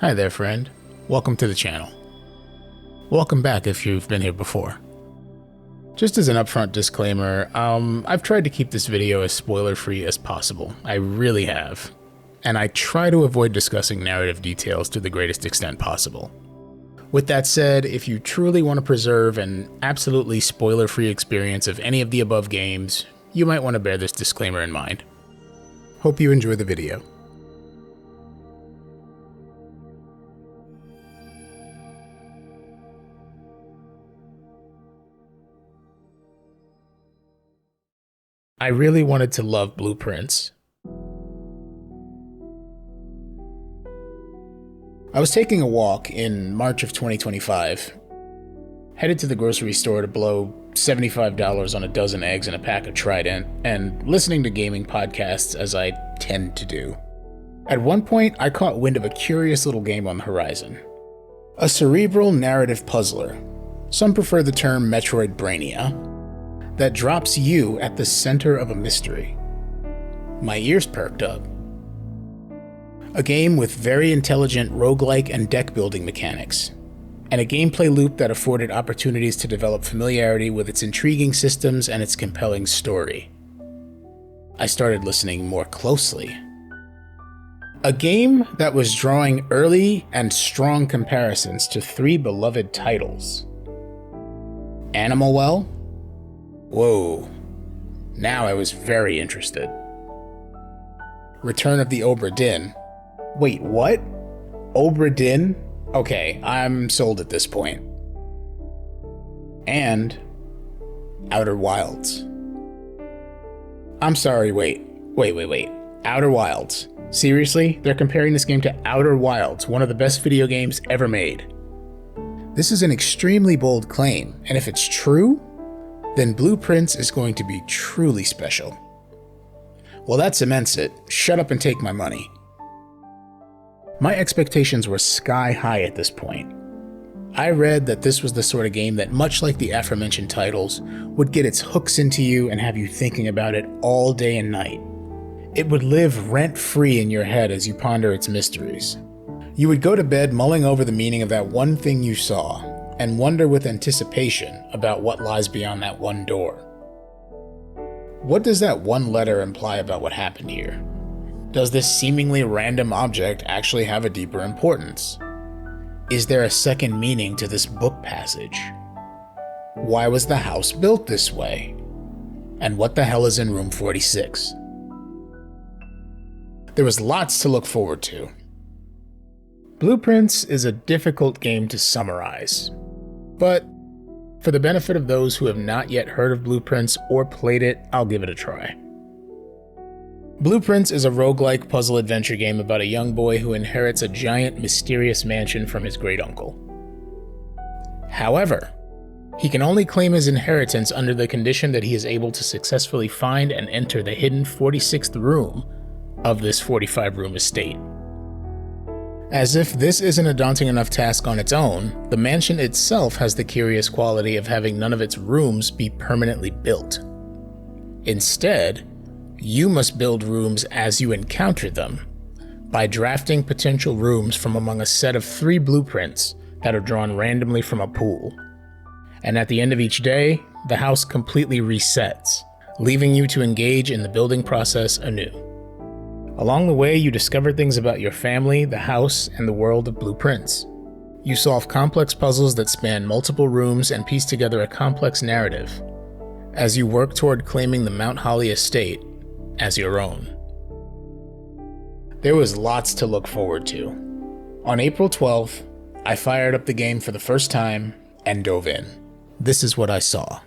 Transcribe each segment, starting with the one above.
Hi there, friend. Welcome to the channel. Welcome back if you've been here before. Just as an upfront disclaimer, I've tried to keep this video as spoiler-free as possible. I really have. And I try to avoid discussing narrative details to the greatest extent possible. With that said, if you truly want to preserve an absolutely spoiler-free experience of any of the above games, you might want to bear this disclaimer in mind. Hope you enjoy the video. I really wanted to love blueprints. I was taking a walk in March of 2025, headed to the grocery store to blow $75 on a dozen eggs and a pack of Trident, and listening to gaming podcasts as I tend to do. At one point, I caught wind of a curious little game on the horizon. A cerebral narrative puzzler, some prefer the term Metroidvania, that drops you at the center of a mystery. My ears perked up. A game with very intelligent roguelike and deck building mechanics, and a gameplay loop that afforded opportunities to develop familiarity with its intriguing systems and its compelling story. I started listening more closely. A game that was drawing early and strong comparisons to three beloved titles. Animal Well? Whoa. Now I was very interested. Return of the Obra Dinn. Wait, what? Obra Dinn? Okay, I'm sold at this point. And Outer Wilds. I'm sorry, wait. Outer Wilds. Seriously? They're comparing this game to Outer Wilds, one of the best video games ever made. This is an extremely bold claim, and if it's true, then Blueprints is going to be truly special. Well, that cements it. Shut up and take my money. My expectations were sky high at this point. I read that this was the sort of game that, much like the aforementioned titles, would get its hooks into you and have you thinking about it all day and night. It would live rent-free in your head as you ponder its mysteries. You would go to bed mulling over the meaning of that one thing you saw, and wonder with anticipation about what lies beyond that one door. What does that one letter imply about what happened here? Does this seemingly random object actually have a deeper importance? Is there a second meaning to this book passage? Why was the house built this way? And what the hell is in room 46? There was lots to look forward to. Blueprints is a difficult game to summarize, but for the benefit of those who have not yet heard of Blueprints or played it, I'll give it a try. Blueprints is a roguelike puzzle adventure game about a young boy who inherits a giant, mysterious mansion from his great uncle. However, he can only claim his inheritance under the condition that he is able to successfully find and enter the hidden 46th room of this 45-room estate. As if this isn't a daunting enough task on its own, the mansion itself has the curious quality of having none of its rooms be permanently built. Instead, you must build rooms as you encounter them, by drafting potential rooms from among a set of 3 blueprints that are drawn randomly from a pool. And at the end of each day, the house completely resets, leaving you to engage in the building process anew. Along the way, you discover things about your family, the house, and the world of Blueprints. You solve complex puzzles that span multiple rooms and piece together a complex narrative, as you work toward claiming the Mount Holly estate as your own. There was lots to look forward to. On April 12th, I fired up the game for the first time and dove in. This is what I saw.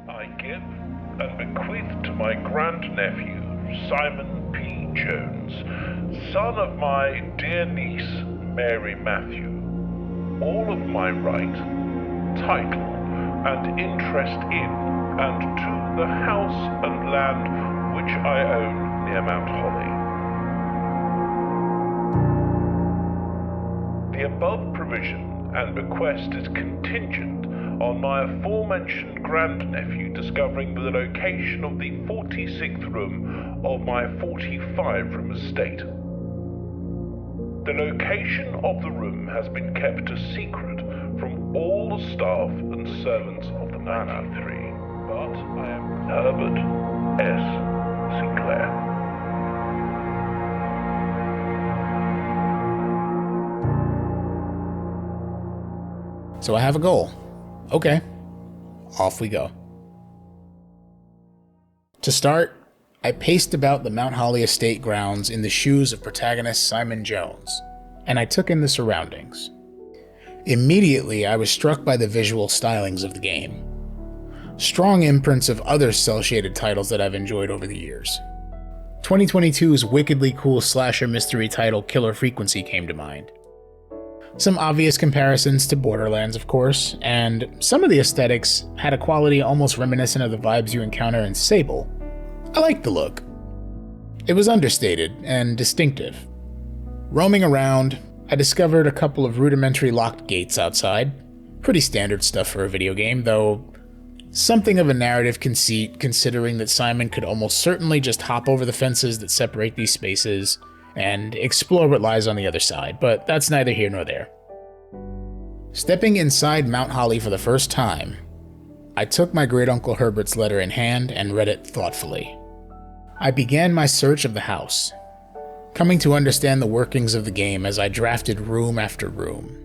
I give and bequeath to my grandnephew, Simon P. Jones, son of my dear niece, Mary Matthew, all of my right, title, and interest in and to the house and land which I own near Mount Holly. The above provision and bequest is contingent on my aforementioned grandnephew discovering the location of the 46th room of my 45-room estate. The location of the room has been kept a secret from all the staff and servants of the manor. 3. But I am Herbert S. Sinclair. So I have a goal. Okay. Off we go. To start, I paced about the Mount Holly estate grounds in the shoes of protagonist Simon Jones, and I took in the surroundings. Immediately, I was struck by the visual stylings of the game. Strong imprints of other cel-shaded titles that I've enjoyed over the years. 2022's wickedly cool slasher mystery title Killer Frequency came to mind. Some obvious comparisons to Borderlands, of course, and some of the aesthetics had a quality almost reminiscent of the vibes you encounter in Sable. I liked the look. It was understated and distinctive. Roaming around, I discovered a couple of rudimentary locked gates outside. Pretty standard stuff for a video game, though something of a narrative conceit considering that Simon could almost certainly just hop over the fences that separate these spaces and explore what lies on the other side, but that's neither here nor there. Stepping inside Mount Holly for the first time, I took my great-uncle Herbert's letter in hand and read it thoughtfully. I began my search of the house, coming to understand the workings of the game as I drafted room after room.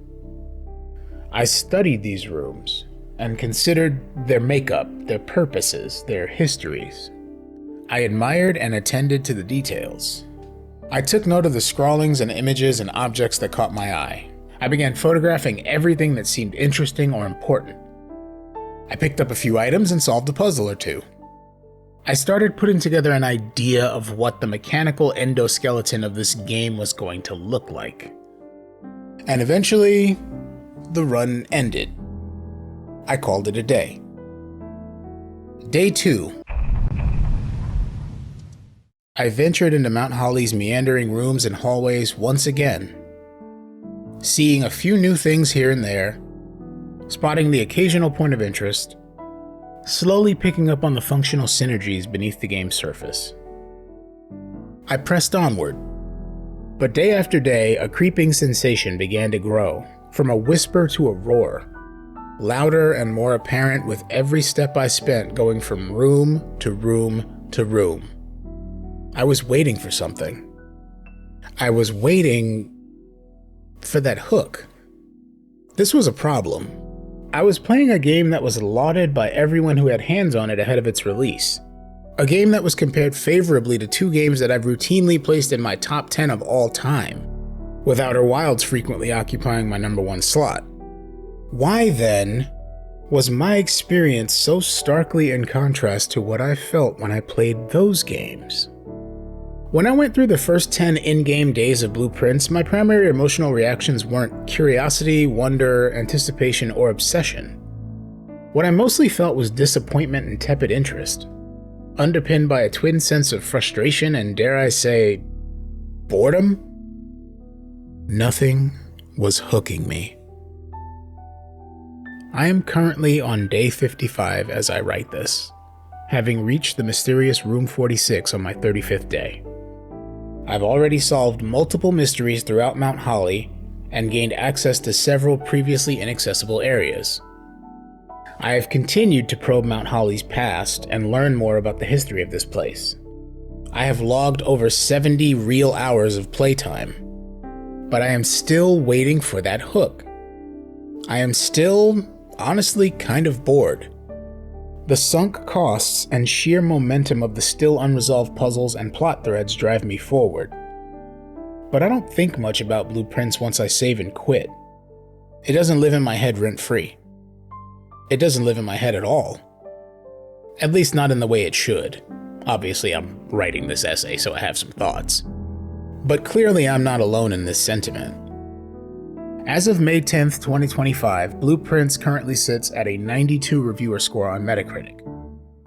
I studied these rooms and considered their makeup, their purposes, their histories. I admired and attended to the details. I took note of the scrawlings and images and objects that caught my eye. I began photographing everything that seemed interesting or important. I picked up a few items and solved a puzzle or two. I started putting together an idea of what the mechanical endoskeleton of this game was going to look like. And eventually, the run ended. I called it a day. Day 2. I ventured into Mount Holly's meandering rooms and hallways once again, seeing a few new things here and there, spotting the occasional point of interest, slowly picking up on the functional synergies beneath the game's surface. I pressed onward, but day after day, a creeping sensation began to grow, from a whisper to a roar, louder and more apparent with every step I spent going from room to room to room. I was waiting for something. I was waiting for that hook. This was a problem. I was playing a game that was lauded by everyone who had hands on it ahead of its release. A game that was compared favorably to two games that I've routinely placed in my top 10 of all time, with Outer Wilds frequently occupying my number 1 slot. Why then was my experience so starkly in contrast to what I felt when I played those games? When I went through the first 10 in-game days of Blueprints, my primary emotional reactions weren't curiosity, wonder, anticipation, or obsession. What I mostly felt was disappointment and tepid interest, underpinned by a twin sense of frustration and, dare I say, boredom. Nothing was hooking me. I am currently on day 55 as I write this, having reached the mysterious Room 46 on my 35th day. I've already solved multiple mysteries throughout Mount Holly and gained access to several previously inaccessible areas. I have continued to probe Mount Holly's past and learn more about the history of this place. I have logged over 70 real hours of playtime, but I am still waiting for that hook. I am still, honestly, kind of bored. The sunk costs and sheer momentum of the still unresolved puzzles and plot threads drive me forward. But I don't think much about Blueprints once I save and quit. It doesn't live in my head rent-free. It doesn't live in my head at all. At least not in the way it should. Obviously, I'm writing this essay, so I have some thoughts. But clearly I'm not alone in this sentiment. As of May 10th, 2025, Blueprints currently sits at a 92 reviewer score on Metacritic,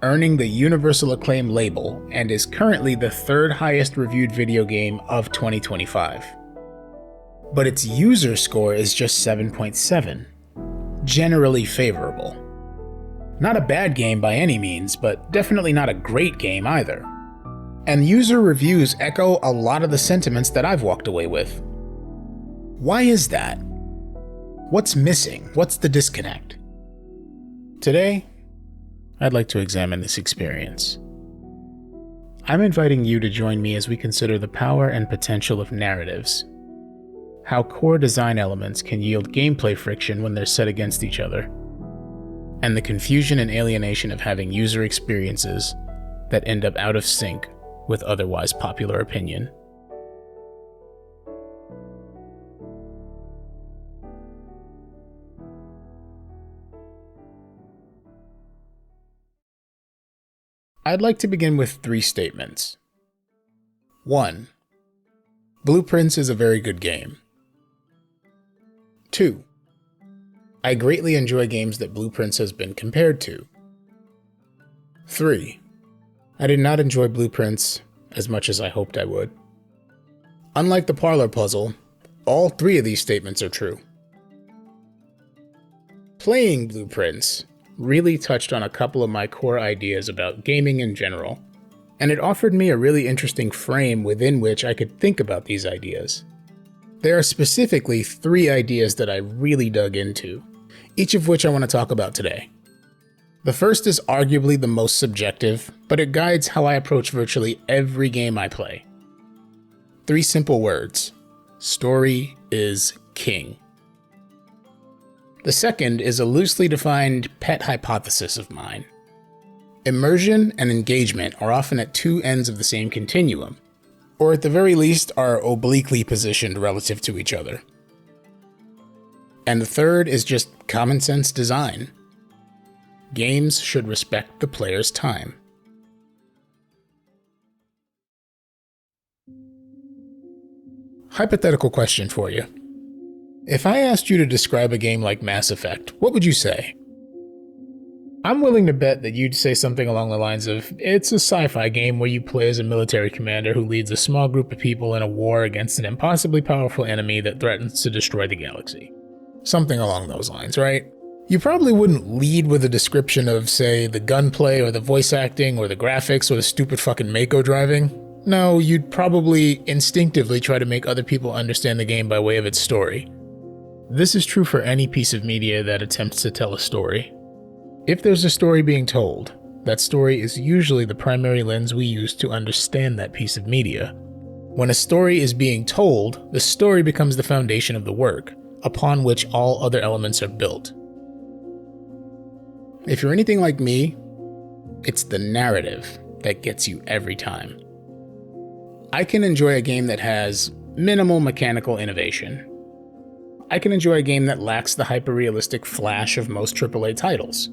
earning the universal acclaim label, and is currently the 3rd highest reviewed video game of 2025. But its user score is just 7.7, generally favorable. Not a bad game by any means, but definitely not a great game either. And user reviews echo a lot of the sentiments that I've walked away with. Why is that? What's missing? What's the disconnect? Today, I'd like to examine this experience. I'm inviting you to join me as we consider the power and potential of narratives, how core design elements can yield gameplay friction when they're set against each other, and the confusion and alienation of having user experiences that end up out of sync with otherwise popular opinion. I'd like to begin with 3 statements. 1. Blueprints is a very good game. 2. I greatly enjoy games that Blueprints has been compared to. 3. I did not enjoy Blueprints as much as I hoped I would. Unlike the parlor puzzle, all 3 of these statements are true. Playing Blueprints really touched on a couple of my core ideas about gaming in general, and it offered me a really interesting frame within which I could think about these ideas. There are specifically 3 ideas that I really dug into, each of which I want to talk about today. The first is arguably the most subjective, but it guides how I approach virtually every game I play. 3 simple words: story is king. The second is a loosely defined pet hypothesis of mine. Immersion and engagement are often at 2 ends of the same continuum, or at the very least are obliquely positioned relative to each other. And the third is just common sense design. Games should respect the player's time. Hypothetical question for you. If I asked you to describe a game like Mass Effect, what would you say? I'm willing to bet that you'd say something along the lines of, it's a sci-fi game where you play as a military commander who leads a small group of people in a war against an impossibly powerful enemy that threatens to destroy the galaxy. Something along those lines, right? You probably wouldn't lead with a description of, say, the gunplay or the voice acting or the graphics or the stupid fucking Mako driving. No, you'd probably instinctively try to make other people understand the game by way of its story. This is true for any piece of media that attempts to tell a story. If there's a story being told, that story is usually the primary lens we use to understand that piece of media. When a story is being told, the story becomes the foundation of the work, upon which all other elements are built. If you're anything like me, it's the narrative that gets you every time. I can enjoy a game that has minimal mechanical innovation. I can enjoy a game that lacks the hyper-realistic flash of most AAA titles.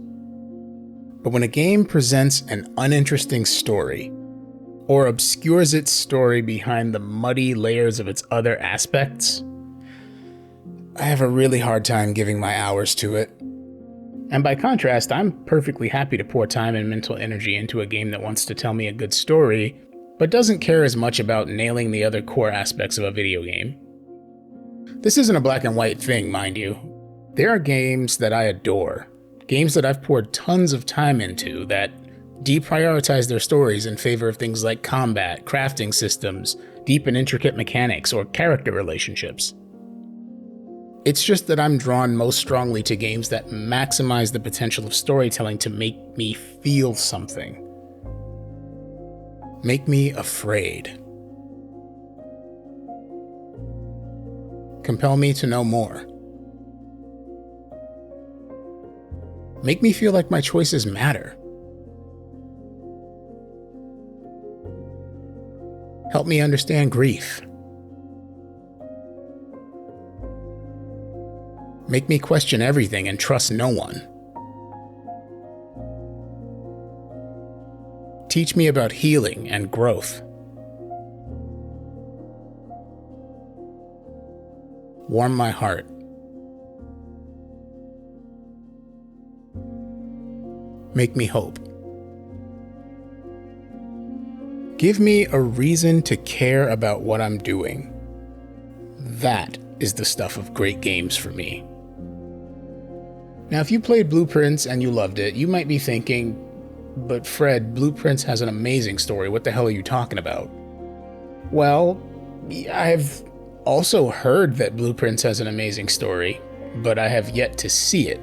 But when a game presents an uninteresting story, or obscures its story behind the muddy layers of its other aspects, I have a really hard time giving my hours to it. And by contrast, I'm perfectly happy to pour time and mental energy into a game that wants to tell me a good story, but doesn't care as much about nailing the other core aspects of a video game. This isn't a black and white thing, mind you. There are games that I adore, games that I've poured tons of time into that deprioritize their stories in favor of things like combat, crafting systems, deep and intricate mechanics, or character relationships. It's just that I'm drawn most strongly to games that maximize the potential of storytelling to make me feel something. Make me afraid. Compel me to know more. Make me feel like my choices matter. Help me understand grief. Make me question everything and trust no one. Teach me about healing and growth. Warm my heart. Make me hope. Give me a reason to care about what I'm doing. That is the stuff of great games for me. Now, if you played Blueprints and you loved it, you might be thinking, but Fred, Blueprints has an amazing story. What the hell are you talking about? Well, I've also heard that Blueprints has an amazing story, but I have yet to see it.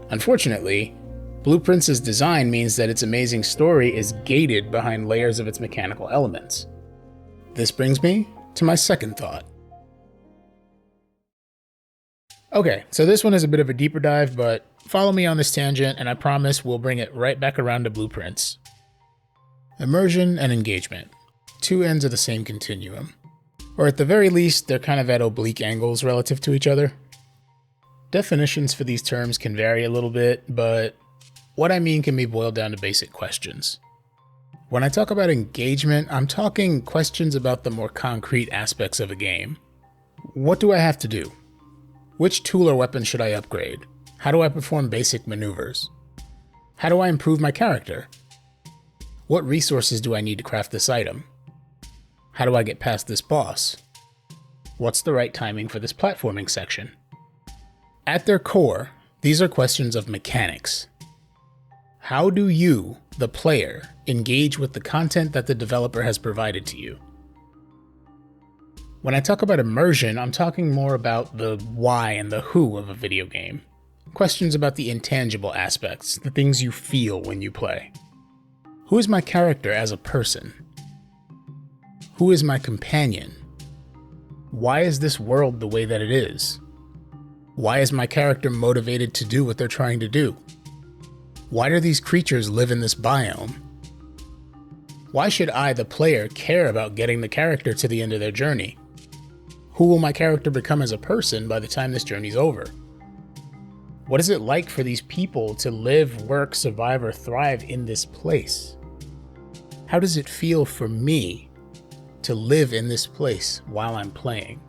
Unfortunately, Blueprints' design means that its amazing story is gated behind layers of its mechanical elements. This brings me to my second thought. Okay, so this one is a bit of a deeper dive, but follow me on this tangent and I promise we'll bring it right back around to Blueprints. Immersion and engagement. Two ends of the same continuum. Or at the very least, they're kind of at oblique angles relative to each other. Definitions for these terms can vary a little bit, but what I mean can be boiled down to basic questions. When I talk about engagement, I'm talking questions about the more concrete aspects of a game. What do I have to do? Which tool or weapon should I upgrade? How do I perform basic maneuvers? How do I improve my character? What resources do I need to craft this item? How do I get past this boss? What's the right timing for this platforming section? At their core, these are questions of mechanics. How do you, the player, engage with the content that the developer has provided to you? When I talk about immersion, I'm talking more about the why and the who of a video game. Questions about the intangible aspects, the things you feel when you play. Who is my character as a person? Who is my companion? Why is this world the way that it is? Why is my character motivated to do what they're trying to do? Why do these creatures live in this biome? Why should I, the player, care about getting the character to the end of their journey? Who will my character become as a person by the time this journey's over? What is it like for these people to live, work, survive, or thrive in this place? How does it feel for me to live in this place while I'm playing?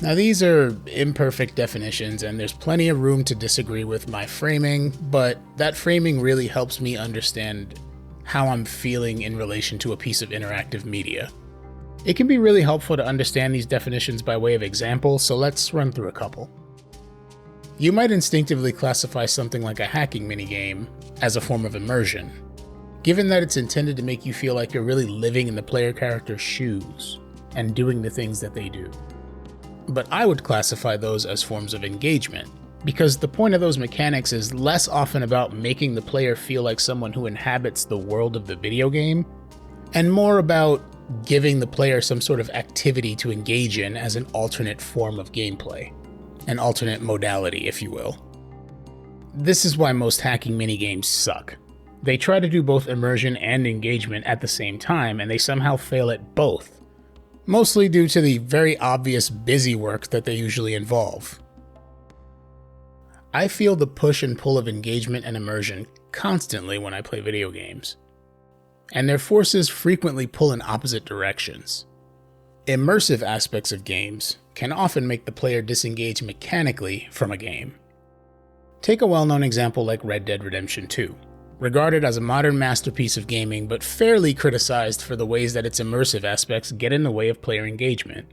Now, these are imperfect definitions, and there's plenty of room to disagree with my framing, but that framing really helps me understand how I'm feeling in relation to a piece of interactive media. It can be really helpful to understand these definitions by way of example, so let's run through a couple. You might instinctively classify something like a hacking minigame as a form of immersion, given that it's intended to make you feel like you're really living in the player character's shoes and doing the things that they do. But I would classify those as forms of engagement, because the point of those mechanics is less often about making the player feel like someone who inhabits the world of the video game, and more about giving the player some sort of activity to engage in as an alternate form of gameplay. An alternate modality, if you will. This is why most hacking minigames suck. They try to do both immersion and engagement at the same time, and they somehow fail at both. Mostly due to the very obvious busy work that they usually involve. I feel the push and pull of engagement and immersion constantly when I play video games. And their forces frequently pull in opposite directions. Immersive aspects of games can often make the player disengage mechanically from a game. Take a well-known example like Red Dead Redemption 2, regarded as a modern masterpiece of gaming but fairly criticized for the ways that its immersive aspects get in the way of player engagement.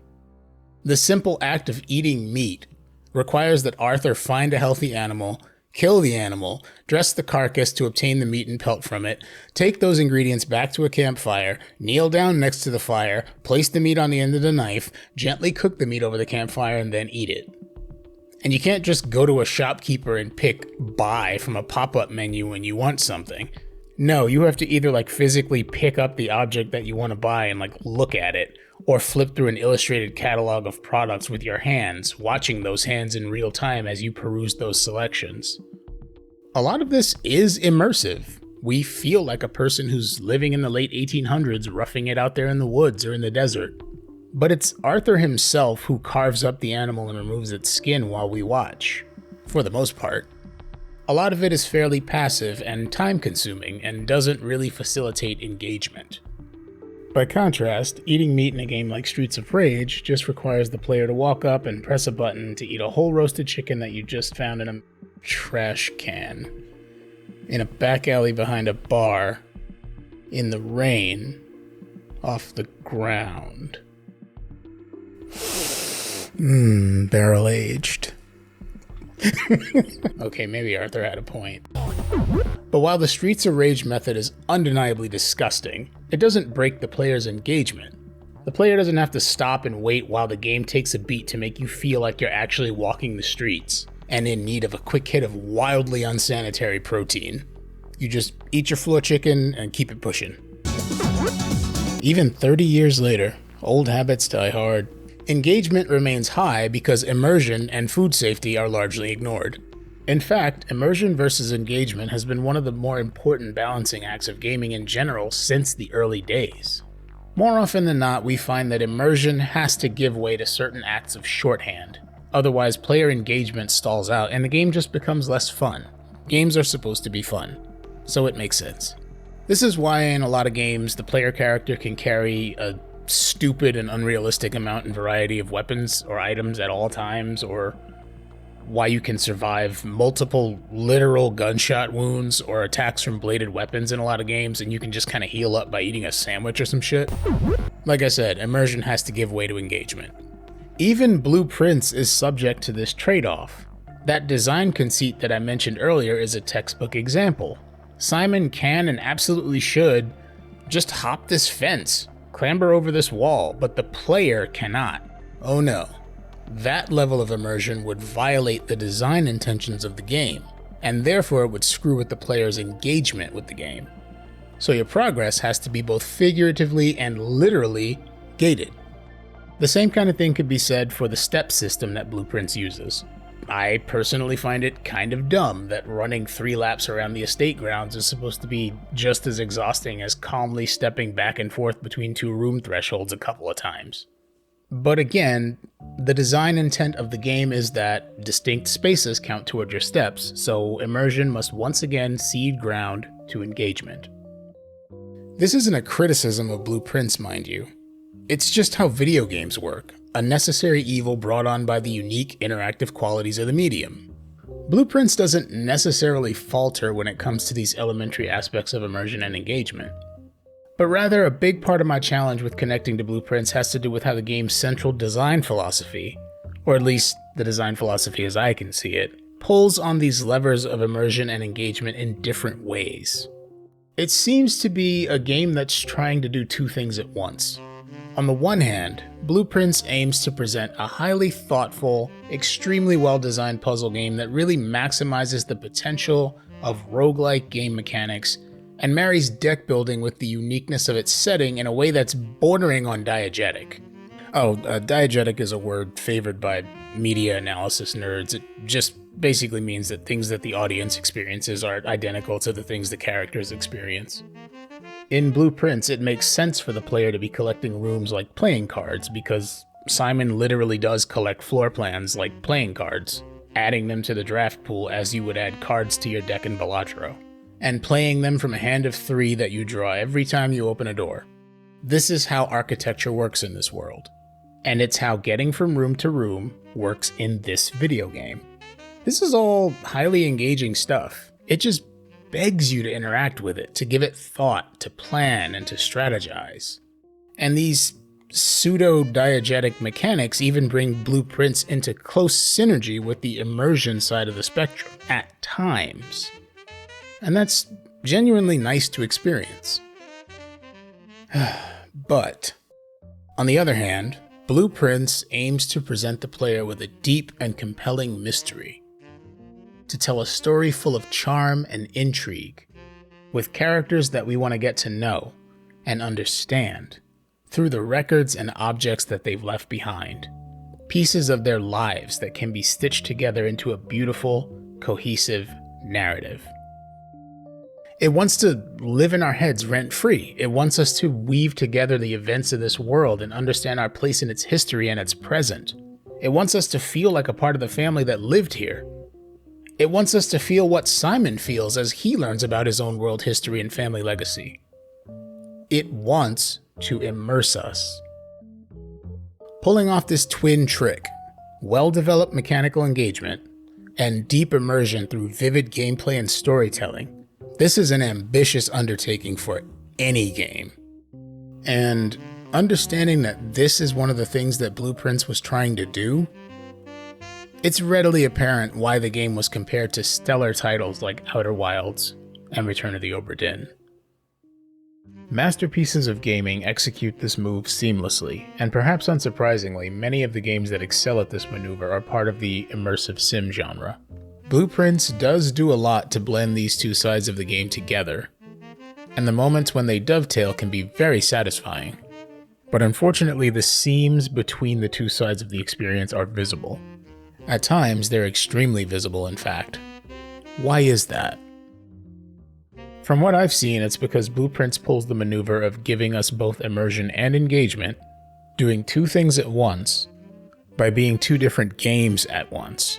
The simple act of eating meat requires that Arthur find a healthy animal, kill the animal, dress the carcass to obtain the meat and pelt from it, take those ingredients back to a campfire, kneel down next to the fire, place the meat on the end of the knife, gently cook the meat over the campfire, and then eat it. And you can't just go to a shopkeeper and pick buy from a pop-up menu when you want something. No, you have to either physically pick up the object that you want to buy and look at it, or flip through an illustrated catalog of products with your hands, watching those hands in real time as you peruse those selections. A lot of this is immersive. We feel like a person who's living in the late 1800s, roughing it out there in the woods or in the desert. But it's Arthur himself who carves up the animal and removes its skin while we watch, for the most part. A lot of it is fairly passive and time-consuming and doesn't really facilitate engagement. By contrast, eating meat in a game like Streets of Rage just requires the player to walk up and press a button to eat a whole roasted chicken that you just found in a trash can, in a back alley behind a bar, in the rain, off the ground. Barrel aged. Okay, maybe Arthur had a point. But while the Streets of Rage method is undeniably disgusting, it doesn't break the player's engagement. The player doesn't have to stop and wait while the game takes a beat to make you feel like you're actually walking the streets and in need of a quick hit of wildly unsanitary protein. You just eat your floor chicken and keep it pushing. Even 30 years later, old habits die hard. Engagement remains high because immersion and food safety are largely ignored. In fact, immersion versus engagement has been one of the more important balancing acts of gaming in general since the early days. More often than not, we find that immersion has to give way to certain acts of shorthand. Otherwise, player engagement stalls out and the game just becomes less fun. Games are supposed to be fun, so it makes sense. This is why in a lot of games, the player character can carry a stupid and unrealistic amount and variety of weapons or items at all times, or why you can survive multiple literal gunshot wounds or attacks from bladed weapons in a lot of games, and you can just kind of heal up by eating a sandwich or some shit. Like I said, immersion has to give way to engagement. Even Blueprints is subject to this trade-off. That design conceit that I mentioned earlier is a textbook example. Simon can and absolutely should just hop this fence, clamber over this wall, but the player cannot. Oh no. That level of immersion would violate the design intentions of the game, and therefore it would screw with the player's engagement with the game. So your progress has to be both figuratively and literally gated. The same kind of thing could be said for the step system that Blueprints uses. I personally find it kind of dumb that running 3 laps around the estate grounds is supposed to be just as exhausting as calmly stepping back and forth between 2 room thresholds a couple of times. But again, the design intent of the game is that distinct spaces count toward your steps, so immersion must once again cede ground to engagement. This isn't a criticism of Blueprints, mind you. It's just how video games work, a necessary evil brought on by the unique interactive qualities of the medium. Blueprints doesn't necessarily falter when it comes to these elementary aspects of immersion and engagement. But rather, a big part of my challenge with connecting to Blueprints has to do with how the game's central design philosophy, or at least the design philosophy as I can see it, pulls on these levers of immersion and engagement in different ways. It seems to be a game that's trying to do 2 things at once. On the one hand, Blueprints aims to present a highly thoughtful, extremely well-designed puzzle game that really maximizes the potential of roguelike game mechanics and marries deck building with the uniqueness of its setting in a way that's bordering on diegetic. Diegetic is a word favored by media analysis nerds. It just basically means that things that the audience experiences are identical to the things the characters experience. In Blueprints, it makes sense for the player to be collecting rooms like playing cards because Simon literally does collect floor plans like playing cards, adding them to the draft pool as you would add cards to your deck in Balatro, and playing them from a hand of 3 that you draw every time you open a door. This is how architecture works in this world, and it's how getting from room to room works in this video game. This is all highly engaging stuff. It just begs you to interact with it, to give it thought, to plan, and to strategize. And these pseudo-diegetic mechanics even bring Blueprints into close synergy with the immersion side of the spectrum, at times. And that's genuinely nice to experience. But, on the other hand, Blueprints aims to present the player with a deep and compelling mystery, to tell a story full of charm and intrigue, with characters that we want to get to know and understand through the records and objects that they've left behind, pieces of their lives that can be stitched together into a beautiful, cohesive narrative. It wants to live in our heads rent-free. It wants us to weave together the events of this world and understand our place in its history and its present. It wants us to feel like a part of the family that lived here. It wants us to feel what Simon feels as he learns about his own world history and family legacy. It wants to immerse us. Pulling off this twin trick, well-developed mechanical engagement, and deep immersion through vivid gameplay and storytelling, this is an ambitious undertaking for any game. And understanding that this is one of the things that Blueprints was trying to do, it's readily apparent why the game was compared to stellar titles like Outer Wilds and Return of the Obra Dinn. Masterpieces of gaming execute this move seamlessly, and perhaps unsurprisingly, many of the games that excel at this maneuver are part of the immersive sim genre. Blueprints does do a lot to blend these two sides of the game together, and the moments when they dovetail can be very satisfying. But unfortunately, the seams between the two sides of the experience are visible. At times, they're extremely visible, in fact. Why is that? From what I've seen, it's because Blueprints pulls the maneuver of giving us both immersion and engagement, doing two things at once, by being two different games at once.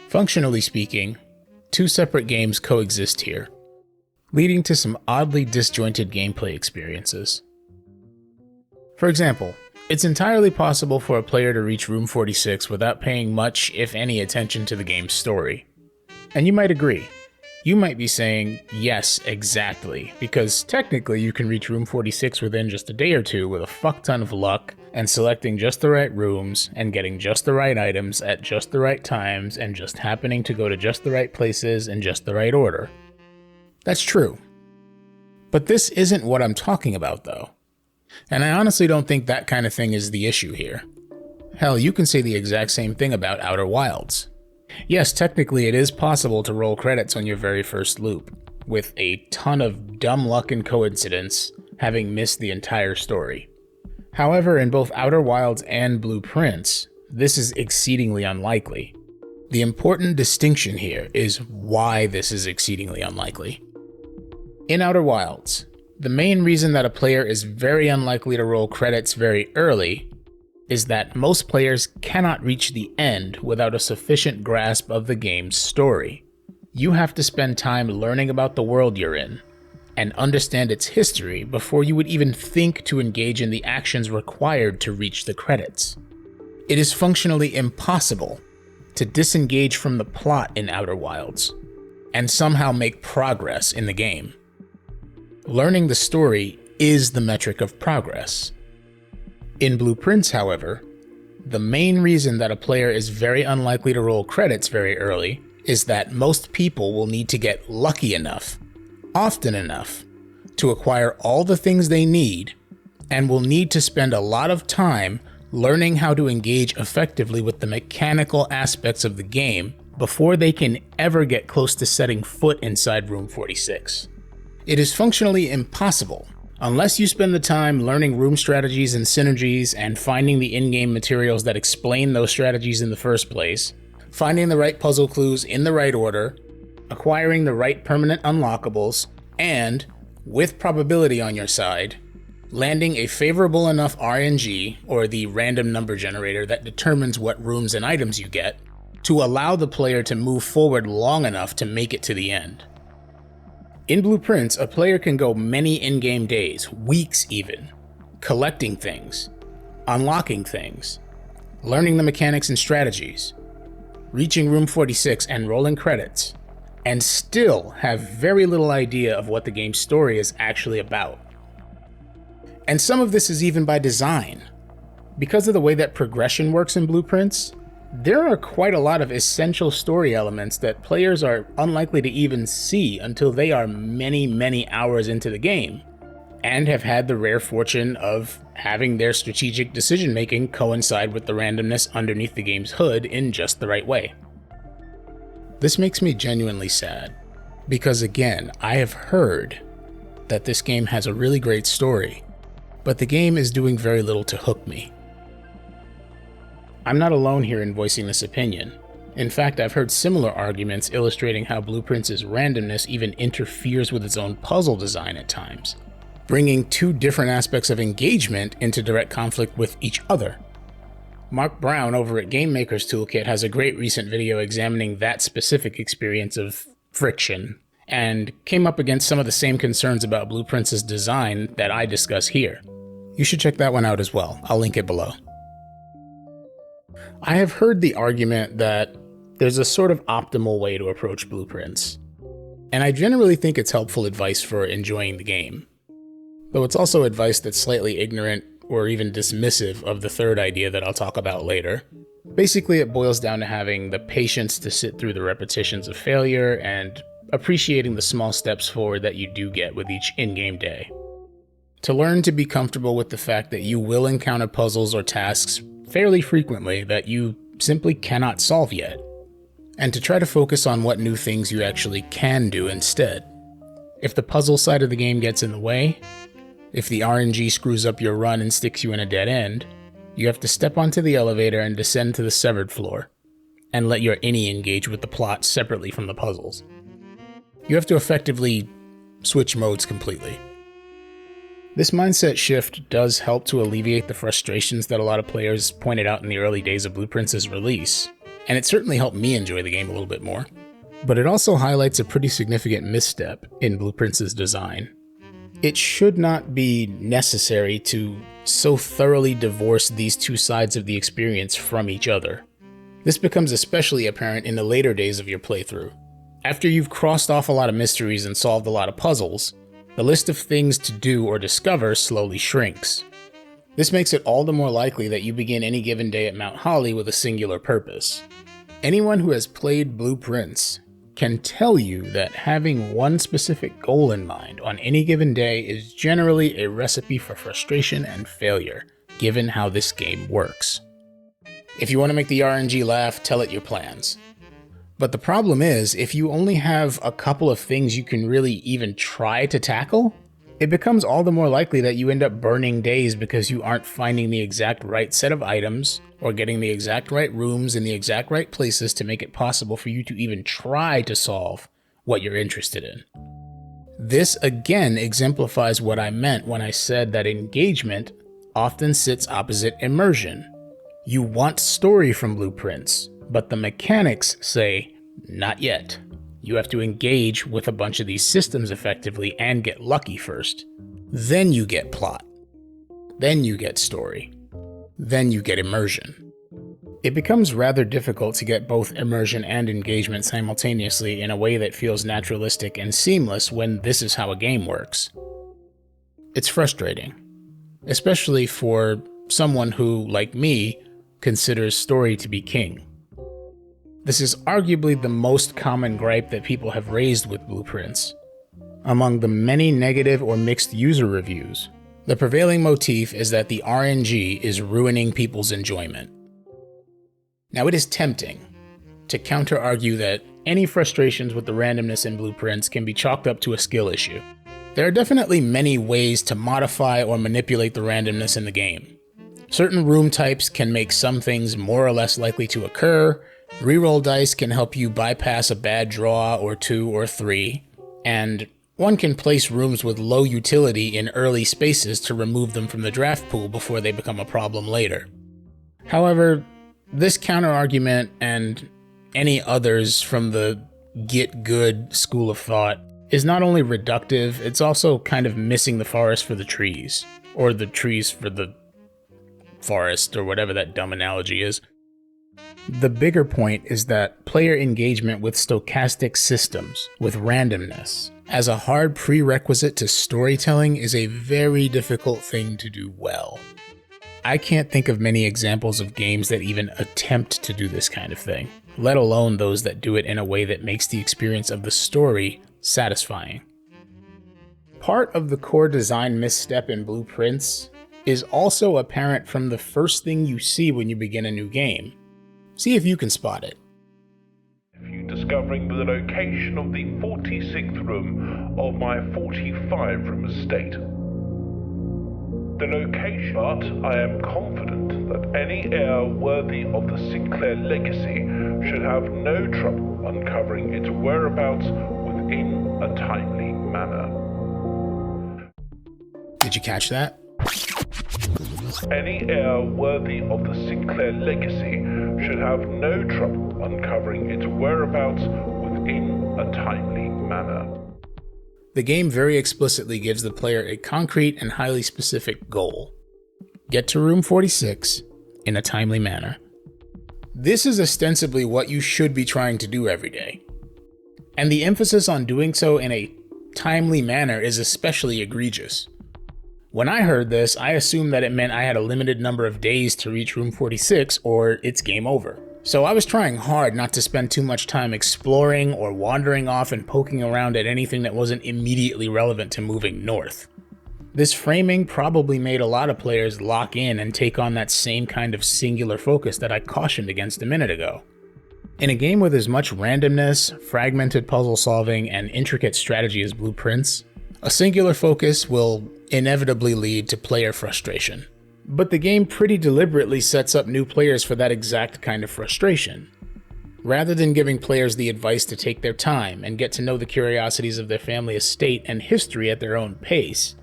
Functionally speaking, two separate games coexist here, leading to some oddly disjointed gameplay experiences. For example, it's entirely possible for a player to reach Room 46 without paying much, if any, attention to the game's story. And you might agree. You might be saying, yes, exactly, because technically you can reach Room 46 within just a day or two with a fuck ton of luck, and selecting just the right rooms, and getting just the right items at just the right times, and just happening to go to just the right places in just the right order. That's true. But this isn't what I'm talking about, though. And I honestly don't think that kind of thing is the issue here. Hell, you can say the exact same thing about Outer Wilds. Yes, technically it is possible to roll credits on your very first loop, with a ton of dumb luck and coincidence having missed the entire story. However, in both Outer Wilds and Blueprints, this is exceedingly unlikely. The important distinction here is why this is exceedingly unlikely. In Outer Wilds, the main reason that a player is very unlikely to roll credits very early is that most players cannot reach the end without a sufficient grasp of the game's story. You have to spend time learning about the world you're in, and understand its history before you would even think to engage in the actions required to reach the credits. It is functionally impossible to disengage from the plot in Outer Wilds, and somehow make progress in the game. Learning the story is the metric of progress. In Blueprints, however, the main reason that a player is very unlikely to roll credits very early is that most people will need to get lucky enough, often enough, to acquire all the things they need, and will need to spend a lot of time learning how to engage effectively with the mechanical aspects of the game before they can ever get close to setting foot inside Room 46. It is functionally impossible, unless you spend the time learning room strategies and synergies and finding the in-game materials that explain those strategies in the first place, finding the right puzzle clues in the right order, acquiring the right permanent unlockables, and, with probability on your side, landing a favorable enough RNG, or the random number generator that determines what rooms and items you get, to allow the player to move forward long enough to make it to the end. In Blueprints, a player can go many in-game days, weeks even, collecting things, unlocking things, learning the mechanics and strategies, reaching Room 46 and rolling credits, and still have very little idea of what the game's story is actually about. And some of this is even by design. Because of the way that progression works in Blueprints, there are quite a lot of essential story elements that players are unlikely to even see until they are many, many hours into the game, and have had the rare fortune of having their strategic decision-making coincide with the randomness underneath the game's hood in just the right way. This makes me genuinely sad, because again, I have heard that this game has a really great story, but the game is doing very little to hook me. I'm not alone here in voicing this opinion. In fact, I've heard similar arguments illustrating how Blueprints' randomness even interferes with its own puzzle design at times, bringing two different aspects of engagement into direct conflict with each other. Mark Brown over at Game Maker's Toolkit has a great recent video examining that specific experience of friction, and came up against some of the same concerns about Blueprints' design that I discuss here. You should check that one out as well. I'll link it below. I have heard the argument that there's a sort of optimal way to approach Blueprints, and I generally think it's helpful advice for enjoying the game. Though it's also advice that's slightly ignorant or even dismissive of the third idea that I'll talk about later. Basically, it boils down to having the patience to sit through the repetitions of failure and appreciating the small steps forward that you do get with each in-game day. To learn to be comfortable with the fact that you will encounter puzzles or tasks fairly frequently that you simply cannot solve yet, and to try to focus on what new things you actually can do instead. If the puzzle side of the game gets in the way, if the RNG screws up your run and sticks you in a dead end, you have to step onto the elevator and descend to the severed floor, and let your innie engage with the plot separately from the puzzles. You have to effectively switch modes completely. This mindset shift does help to alleviate the frustrations that a lot of players pointed out in the early days of Blueprints' release, and it certainly helped me enjoy the game a little bit more. But it also highlights a pretty significant misstep in Blueprints' design. It should not be necessary to so thoroughly divorce these two sides of the experience from each other. This becomes especially apparent in the later days of your playthrough. After you've crossed off a lot of mysteries and solved a lot of puzzles, the list of things to do or discover slowly shrinks. This makes it all the more likely that you begin any given day at Mount Holly with a singular purpose. Anyone who has played Blueprints can tell you that having one specific goal in mind on any given day is generally a recipe for frustration and failure, given how this game works. If you want to make the RNG laugh, tell it your plans. But the problem is, if you only have a couple of things you can really even try to tackle, it becomes all the more likely that you end up burning days because you aren't finding the exact right set of items, or getting the exact right rooms in the exact right places to make it possible for you to even try to solve what you're interested in. This again exemplifies what I meant when I said that engagement often sits opposite immersion. You want story from Blueprints, but the mechanics say, not yet. You have to engage with a bunch of these systems effectively and get lucky first. Then you get plot. Then you get story. Then you get immersion. It becomes rather difficult to get both immersion and engagement simultaneously in a way that feels naturalistic and seamless when this is how a game works. It's frustrating, especially for someone who, like me, considers story to be king. This is arguably the most common gripe that people have raised with Blueprints. Among the many negative or mixed user reviews, the prevailing motif is that the RNG is ruining people's enjoyment. Now, it is tempting to counter-argue that any frustrations with the randomness in Blueprints can be chalked up to a skill issue. There are definitely many ways to modify or manipulate the randomness in the game. Certain room types can make some things more or less likely to occur, reroll dice can help you bypass a bad draw or 2 or 3, and one can place rooms with low utility in early spaces to remove them from the draft pool before they become a problem later. However, this counter-argument and any others from the get good school of thought is not only reductive, it's also kind of missing the forest for the trees, or the trees for the forest, or whatever that dumb analogy is. The bigger point is that player engagement with stochastic systems, with randomness, as a hard prerequisite to storytelling is a very difficult thing to do well. I can't think of many examples of games that even attempt to do this kind of thing, let alone those that do it in a way that makes the experience of the story satisfying. Part of the core design misstep in Blueprints is also apparent from the first thing you see when you begin a new game. See if you can spot it. You discovering the location of the 46th room of my 45-room estate. The location, but I am confident that any heir worthy of the Sinclair legacy should have no trouble uncovering its whereabouts within a timely manner. Did you catch that? Any heir worthy of the Sinclair legacy should have no trouble uncovering its whereabouts within a timely manner. The game very explicitly gives the player a concrete and highly specific goal. Get to room 46 in a timely manner. This is ostensibly what you should be trying to do every day. And the emphasis on doing so in a timely manner is especially egregious. When I heard this, I assumed that it meant I had a limited number of days to reach room 46 or it's game over. So I was trying hard not to spend too much time exploring or wandering off and poking around at anything that wasn't immediately relevant to moving north. This framing probably made a lot of players lock in and take on that same kind of singular focus that I cautioned against a minute ago. In a game with as much randomness, fragmented puzzle solving, and intricate strategy as Blueprints, a singular focus will inevitably lead to player frustration. But the game pretty deliberately sets up new players for that exact kind of frustration. Rather than giving players the advice to take their time and get to know the curiosities of their family estate and history at their own pace,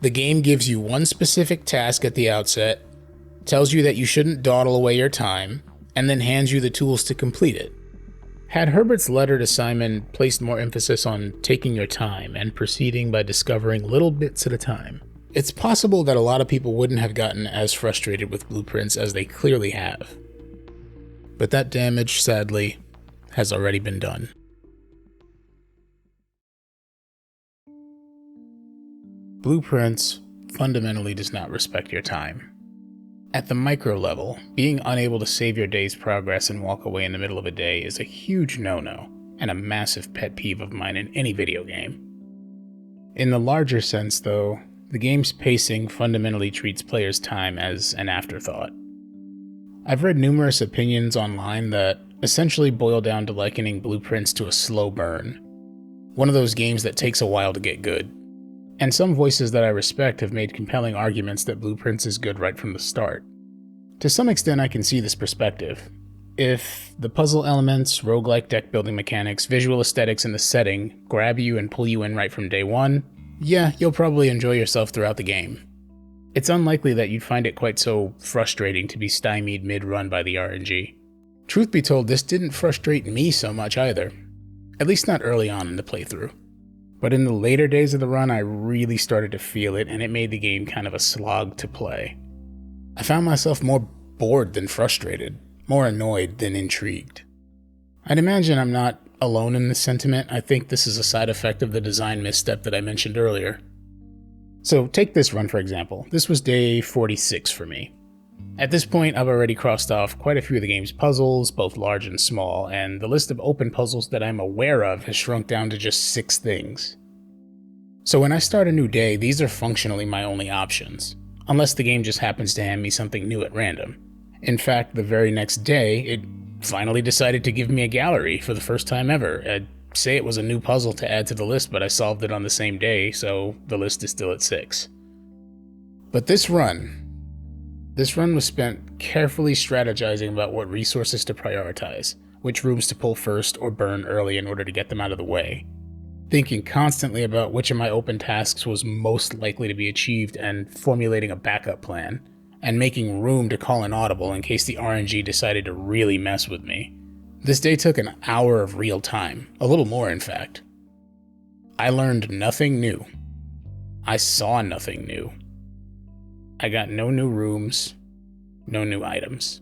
the game gives you one specific task at the outset, tells you that you shouldn't dawdle away your time, and then hands you the tools to complete it. Had Herbert's letter to Simon placed more emphasis on taking your time and proceeding by discovering little bits at a time, it's possible that a lot of people wouldn't have gotten as frustrated with Blueprints as they clearly have. But that damage, sadly, has already been done. Blueprints fundamentally does not respect your time. At the micro level, being unable to save your day's progress and walk away in the middle of a day is a huge no-no, and a massive pet peeve of mine in any video game. In the larger sense, though, the game's pacing fundamentally treats players' time as an afterthought. I've read numerous opinions online that essentially boil down to likening Blueprints to a slow burn, one of those games that takes a while to get good. And some voices that I respect have made compelling arguments that Blueprints is good right from the start. To some extent, I can see this perspective. If the puzzle elements, roguelike deck building mechanics, visual aesthetics, and the setting grab you and pull you in right from day one, yeah, you'll probably enjoy yourself throughout the game. It's unlikely that you'd find it quite so frustrating to be stymied mid-run by the RNG. Truth be told, this didn't frustrate me so much either, at least not early on in the playthrough. But in the later days of the run, I really started to feel it, and it made the game kind of a slog to play. I found myself more bored than frustrated, more annoyed than intrigued. I'd imagine I'm not alone in this sentiment. I think this is a side effect of the design misstep that I mentioned earlier. So take this run for example. This was day 46 for me. At this point, I've already crossed off quite a few of the game's puzzles, both large and small, and the list of open puzzles that I'm aware of has shrunk down to just 6 things. So when I start a new day, these are functionally my only options, unless the game just happens to hand me something new at random. In fact, the very next day, it finally decided to give me a gallery for the first time ever. I'd say it was a new puzzle to add to the list, but I solved it on the same day, so the list is still at 6. But this run was spent carefully strategizing about what resources to prioritize, which rooms to pull first or burn early in order to get them out of the way. Thinking constantly about which of my open tasks was most likely to be achieved and formulating a backup plan, and making room to call an audible in case the RNG decided to really mess with me. This day took an hour of real time, a little more in fact. I learned nothing new. I saw nothing new. I got no new rooms, no new items.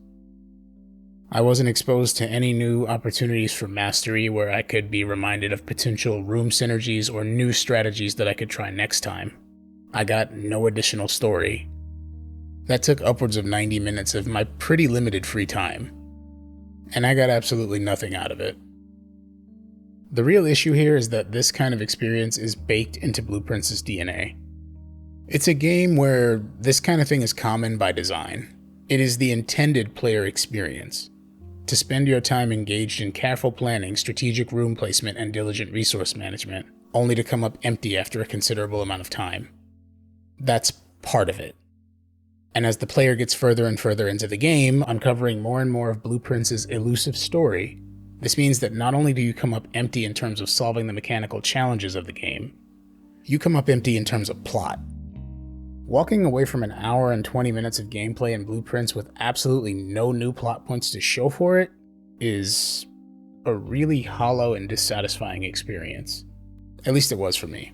I wasn't exposed to any new opportunities for mastery where I could be reminded of potential room synergies or new strategies that I could try next time. I got no additional story. That took upwards of 90 minutes of my pretty limited free time, and I got absolutely nothing out of it. The real issue here is that this kind of experience is baked into Blueprints' DNA. It's a game where this kind of thing is common by design. It is the intended player experience. To spend your time engaged in careful planning, strategic room placement, and diligent resource management, only to come up empty after a considerable amount of time. That's part of it. And as the player gets further and further into the game, uncovering more and more of Blueprints' elusive story, this means that not only do you come up empty in terms of solving the mechanical challenges of the game, you come up empty in terms of plot. Walking away from an hour and 20 minutes of gameplay in Blueprints with absolutely no new plot points to show for it is a really hollow and dissatisfying experience. At least it was for me.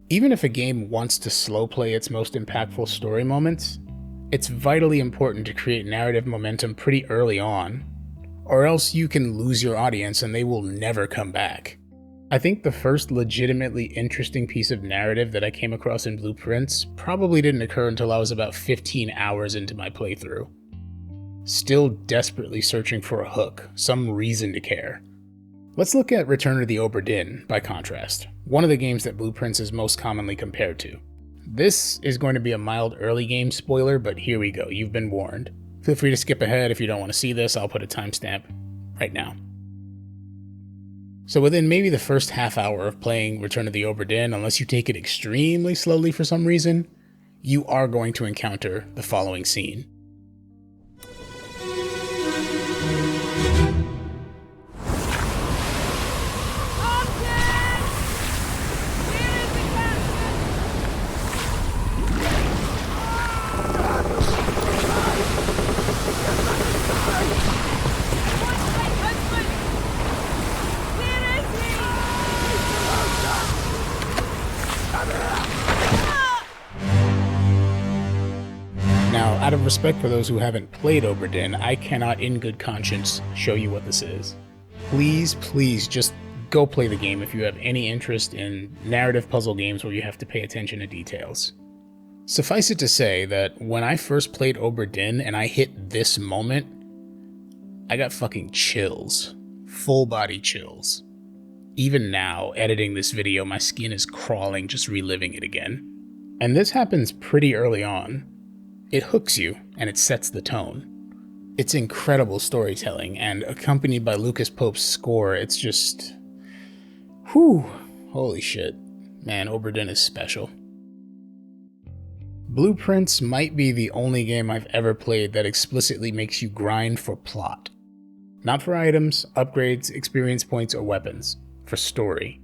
Even if a game wants to slow play its most impactful story moments, it's vitally important to create narrative momentum pretty early on, or else you can lose your audience and they will never come back. I think the first legitimately interesting piece of narrative that I came across in Blueprints probably didn't occur until I was about 15 hours into my playthrough. still desperately searching for a hook, some reason to care. Let's look at Return of the Obra Dinn, by contrast, one of the games that Blueprints is most commonly compared to. This is going to be a mild early game spoiler, but here we go, you've been warned. Feel free to skip ahead if you don't want to see this, I'll put a timestamp right now. So within maybe the first half hour of playing Return of the Obra Dinn, unless you take it extremely slowly for some reason, you are going to encounter the following scene. Now, out of respect for those who haven't played Obra Dinn, I cannot in good conscience show you what this is. Please, please just go play the game if you have any interest in narrative puzzle games where you have to pay attention to details. Suffice it to say that when I first played Obra Dinn and I hit this moment, I got fucking chills. Full body chills. Even now, editing this video, my skin is crawling just reliving it again. And this happens pretty early on. It hooks you, and it sets the tone. It's incredible storytelling, and accompanied by Lucas Pope's score, it's just... whew, holy shit. Man, Obra Dinn is special. Blueprints might be the only game I've ever played that explicitly makes you grind for plot. Not for items, upgrades, experience points, or weapons. For story.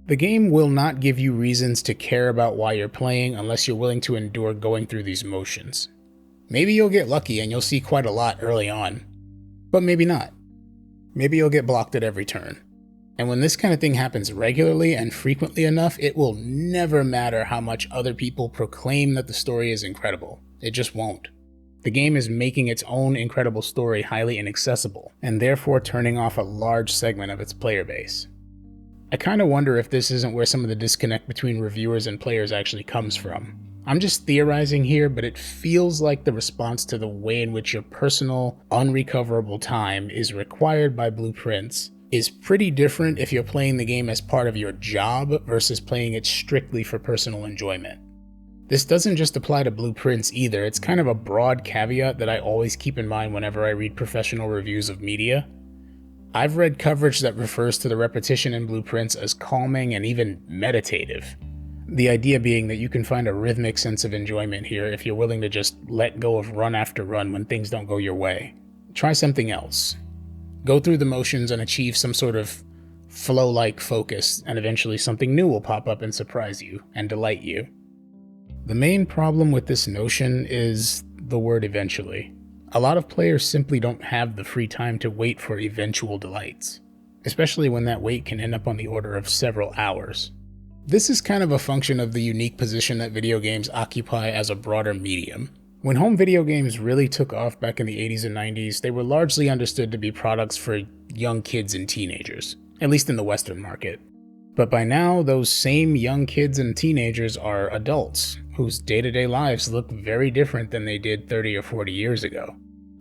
The game will not give you reasons to care about why you're playing unless you're willing to endure going through these motions. Maybe you'll get lucky and you'll see quite a lot early on, but maybe not. Maybe you'll get blocked at every turn. And when this kind of thing happens regularly and frequently enough, it will never matter how much other people proclaim that the story is incredible. It just won't. The game is making its own incredible story highly inaccessible, and therefore turning off a large segment of its player base. I kinda wonder if this isn't where some of the disconnect between reviewers and players actually comes from. I'm just theorizing here, but it feels like the response to the way in which your personal, unrecoverable time is required by Blueprints is pretty different if you're playing the game as part of your job versus playing it strictly for personal enjoyment. This doesn't just apply to Blueprints either, it's kind of a broad caveat that I always keep in mind whenever I read professional reviews of media. I've read coverage that refers to the repetition in Blueprints as calming and even meditative. The idea being that you can find a rhythmic sense of enjoyment here if you're willing to just let go of run after run when things don't go your way. Try something else. Go through the motions and achieve some sort of flow-like focus, and eventually something new will pop up and surprise you and delight you. The main problem with this notion is the word eventually. A lot of players simply don't have the free time to wait for eventual delights, especially when that wait can end up on the order of several hours. This is kind of a function of the unique position that video games occupy as a broader medium. When home video games really took off back in the 80s and 90s, they were largely understood to be products for young kids and teenagers, at least in the Western market. But by now, those same young kids and teenagers are adults, whose day-to-day lives look very different than they did 30 or 40 years ago.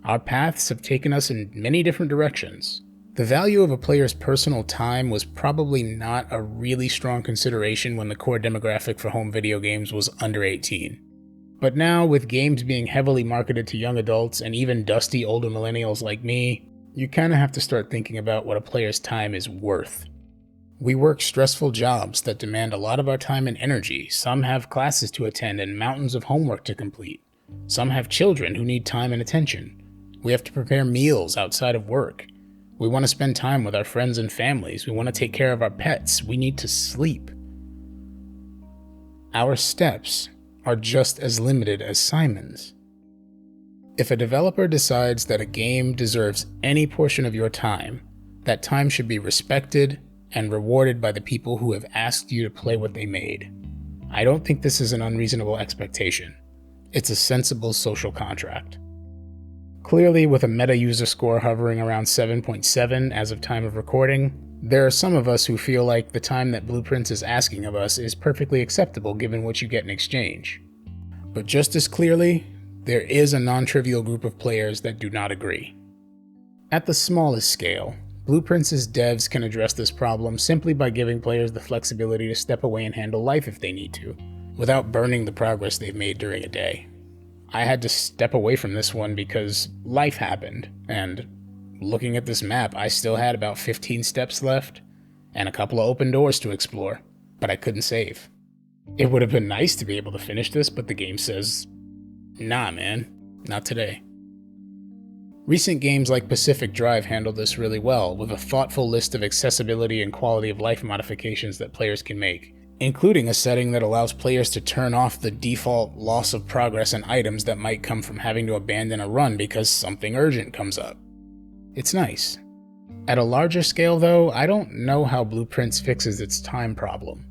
Our paths have taken us in many different directions. The value of a player's personal time was probably not a really strong consideration when the core demographic for home video games was under 18. But now, with games being heavily marketed to young adults and even dusty older millennials like me, you kinda have to start thinking about what a player's time is worth. We work stressful jobs that demand a lot of our time and energy. Some have classes to attend and mountains of homework to complete. Some have children who need time and attention. We have to prepare meals outside of work. We want to spend time with our friends and families. We want to take care of our pets. We need to sleep. Our steps are just as limited as Simon's. If a developer decides that a game deserves any portion of your time, that time should be respected and rewarded by the people who have asked you to play what they made. I don't think this is an unreasonable expectation. It's a sensible social contract. Clearly, with a meta user score hovering around 7.7 as of time of recording, there are some of us who feel like the time that Blueprints is asking of us is perfectly acceptable given what you get in exchange. But just as clearly, there is a non-trivial group of players that do not agree. At the smallest scale, Blueprints' devs can address this problem simply by giving players the flexibility to step away and handle life if they need to, without burning the progress they've made during a day. I had to step away from this one because life happened, and looking at this map, I still had about 15 steps left and a couple of open doors to explore, but I couldn't save. It would have been nice to be able to finish this, but the game says, nah man, not today. Recent games like Pacific Drive handled this really well, with a thoughtful list of accessibility and quality of life modifications that players can make, including a setting that allows players to turn off the default loss of progress and items that might come from having to abandon a run because something urgent comes up. It's nice. At a larger scale though, I don't know how Blueprints fixes its time problem.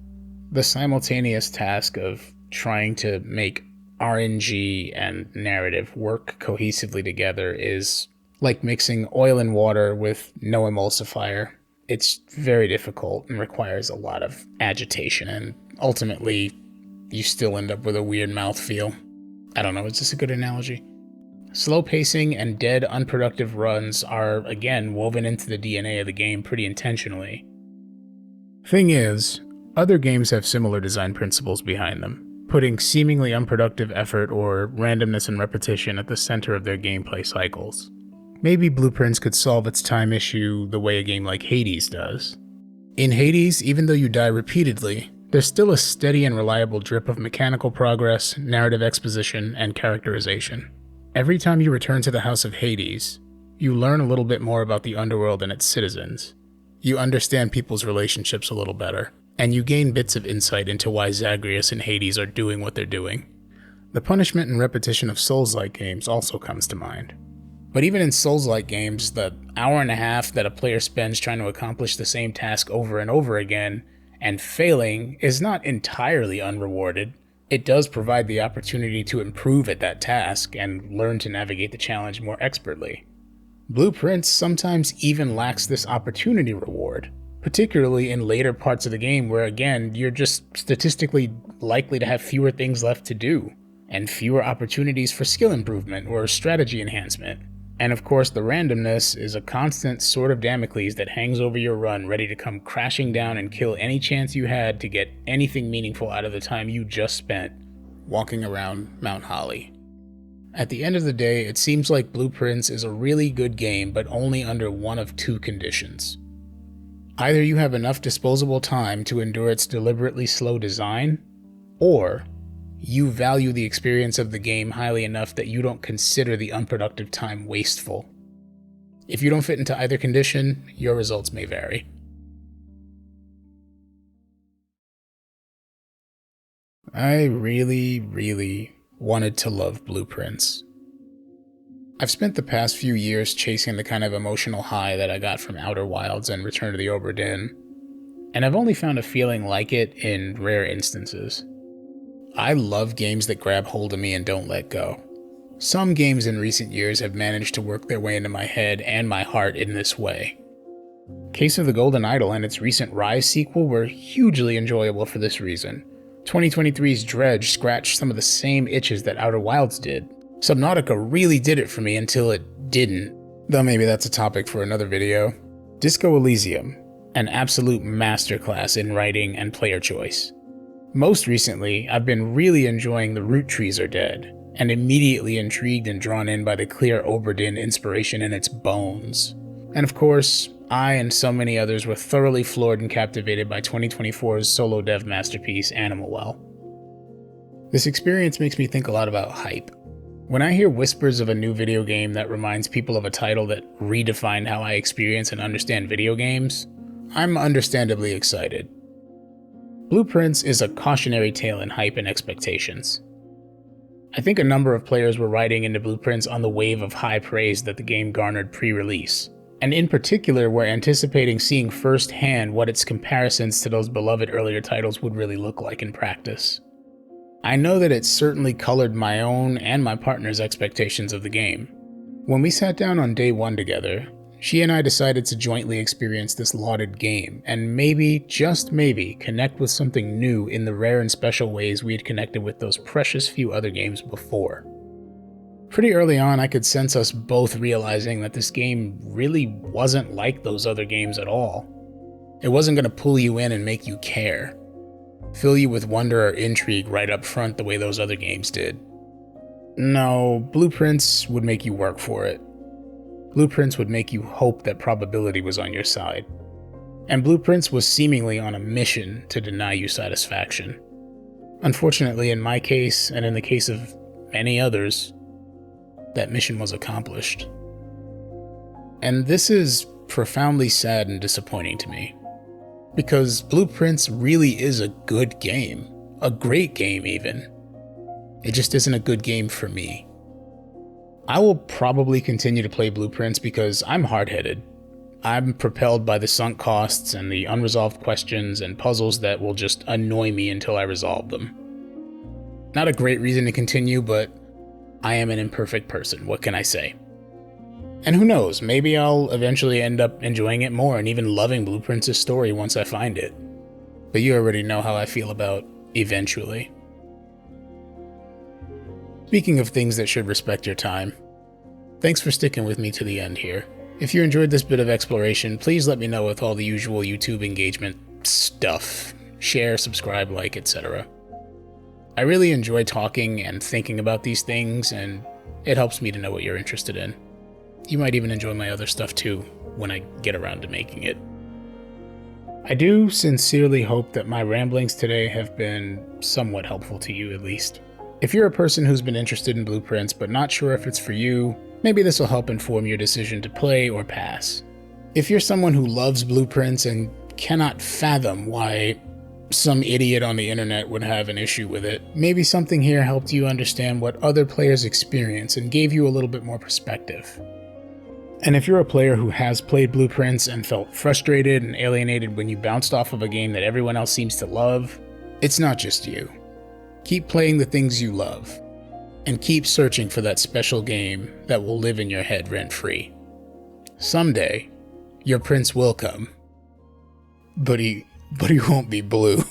The simultaneous task of trying to make RNG and narrative work cohesively together is like mixing oil and water with no emulsifier. It's very difficult and requires a lot of agitation, and ultimately, you still end up with a weird mouthfeel. I don't know, is this a good analogy? Slow pacing and dead, unproductive runs are, again, woven into the DNA of the game pretty intentionally. Thing is, other games have similar design principles behind them, putting seemingly unproductive effort or randomness and repetition at the center of their gameplay cycles. Maybe Blueprints could solve its time issue the way a game like Hades does. In Hades, even though you die repeatedly, there's still a steady and reliable drip of mechanical progress, narrative exposition, and characterization. Every time you return to the House of Hades, you learn a little bit more about the underworld and its citizens. You understand people's relationships a little better, and you gain bits of insight into why Zagreus and Hades are doing what they're doing. The punishment and repetition of Souls-like games also comes to mind. But even in Souls-like games, the hour and a half that a player spends trying to accomplish the same task over and over again, and failing, is not entirely unrewarded. It does provide the opportunity to improve at that task and learn to navigate the challenge more expertly. Blueprints sometimes even lacks this opportunity reward, particularly in later parts of the game where, again, you're just statistically likely to have fewer things left to do, and fewer opportunities for skill improvement or strategy enhancement. And of course, the randomness is a constant sword of Damocles that hangs over your run, ready to come crashing down and kill any chance you had to get anything meaningful out of the time you just spent walking around Mount Holly. At the end of the day, it seems like Blueprints is a really good game, but only under one of two conditions. Either you have enough disposable time to endure its deliberately slow design, or you value the experience of the game highly enough that you don't consider the unproductive time wasteful. If you don't fit into either condition, your results may vary. I really wanted to love Blueprints. I've spent the past few years chasing the kind of emotional high that I got from Outer Wilds and Return to the Obra Dinn, and I've only found a feeling like it in rare instances. I love games that grab hold of me and don't let go. Some games in recent years have managed to work their way into my head and my heart in this way. Case of the Golden Idol and its recent Rise sequel were hugely enjoyable for this reason. 2023's Dredge scratched some of the same itches that Outer Wilds did. Subnautica really did it for me until it didn't, though maybe that's a topic for another video. Disco Elysium, an absolute masterclass in writing and player choice. Most recently, I've been really enjoying The Root Trees Are Dead, and immediately intrigued and drawn in by the clear Obra Dinn inspiration in its bones. And of course, I and so many others were thoroughly floored and captivated by 2024's solo dev masterpiece, Animal Well. This experience makes me think a lot about hype. When I hear whispers of a new video game that reminds people of a title that redefined how I experience and understand video games, I'm understandably excited. Blueprints is a cautionary tale in hype and expectations. I think a number of players were riding into Blueprints on the wave of high praise that the game garnered pre-release, and in particular were anticipating seeing firsthand what its comparisons to those beloved earlier titles would really look like in practice. I know that it certainly colored my own and my partner's expectations of the game. When we sat down on day one together, she and I decided to jointly experience this lauded game, and maybe, just maybe, connect with something new in the rare and special ways we had connected with those precious few other games before. Pretty early on, I could sense us both realizing that this game really wasn't like those other games at all. It wasn't going to pull you in and make you care, fill you with wonder or intrigue right up front the way those other games did. No, Blueprints would make you work for it. Blueprints would make you hope that probability was on your side. And Blueprints was seemingly on a mission to deny you satisfaction. Unfortunately, in my case, and in the case of many others, that mission was accomplished. And this is profoundly sad and disappointing to me, because Blueprints really is a good game, a great game even. It just isn't a good game for me. I will probably continue to play Blueprints because I'm hard-headed. I'm propelled by the sunk costs and the unresolved questions and puzzles that will just annoy me until I resolve them. Not a great reason to continue, but I am an imperfect person, what can I say? And who knows, maybe I'll eventually end up enjoying it more and even loving Blueprints' story once I find it. But you already know how I feel about eventually. Speaking of things that should respect your time, thanks for sticking with me to the end here. If you enjoyed this bit of exploration, please let me know with all the usual YouTube engagement stuff. Share, subscribe, like, etc. I really enjoy talking and thinking about these things, and it helps me to know what you're interested in. You might even enjoy my other stuff too, when I get around to making it. I do sincerely hope that my ramblings today have been somewhat helpful to you at least. If you're a person who's been interested in Blueprints but not sure if it's for you, maybe this will help inform your decision to play or pass. If you're someone who loves Blueprints and cannot fathom why some idiot on the internet would have an issue with it, maybe something here helped you understand what other players experience and gave you a little bit more perspective. And if you're a player who has played Blueprints and felt frustrated and alienated when you bounced off of a game that everyone else seems to love, it's not just you. Keep playing the things you love, and keep searching for that special game that will live in your head rent-free. Someday, your prince will come, but he won't be blue.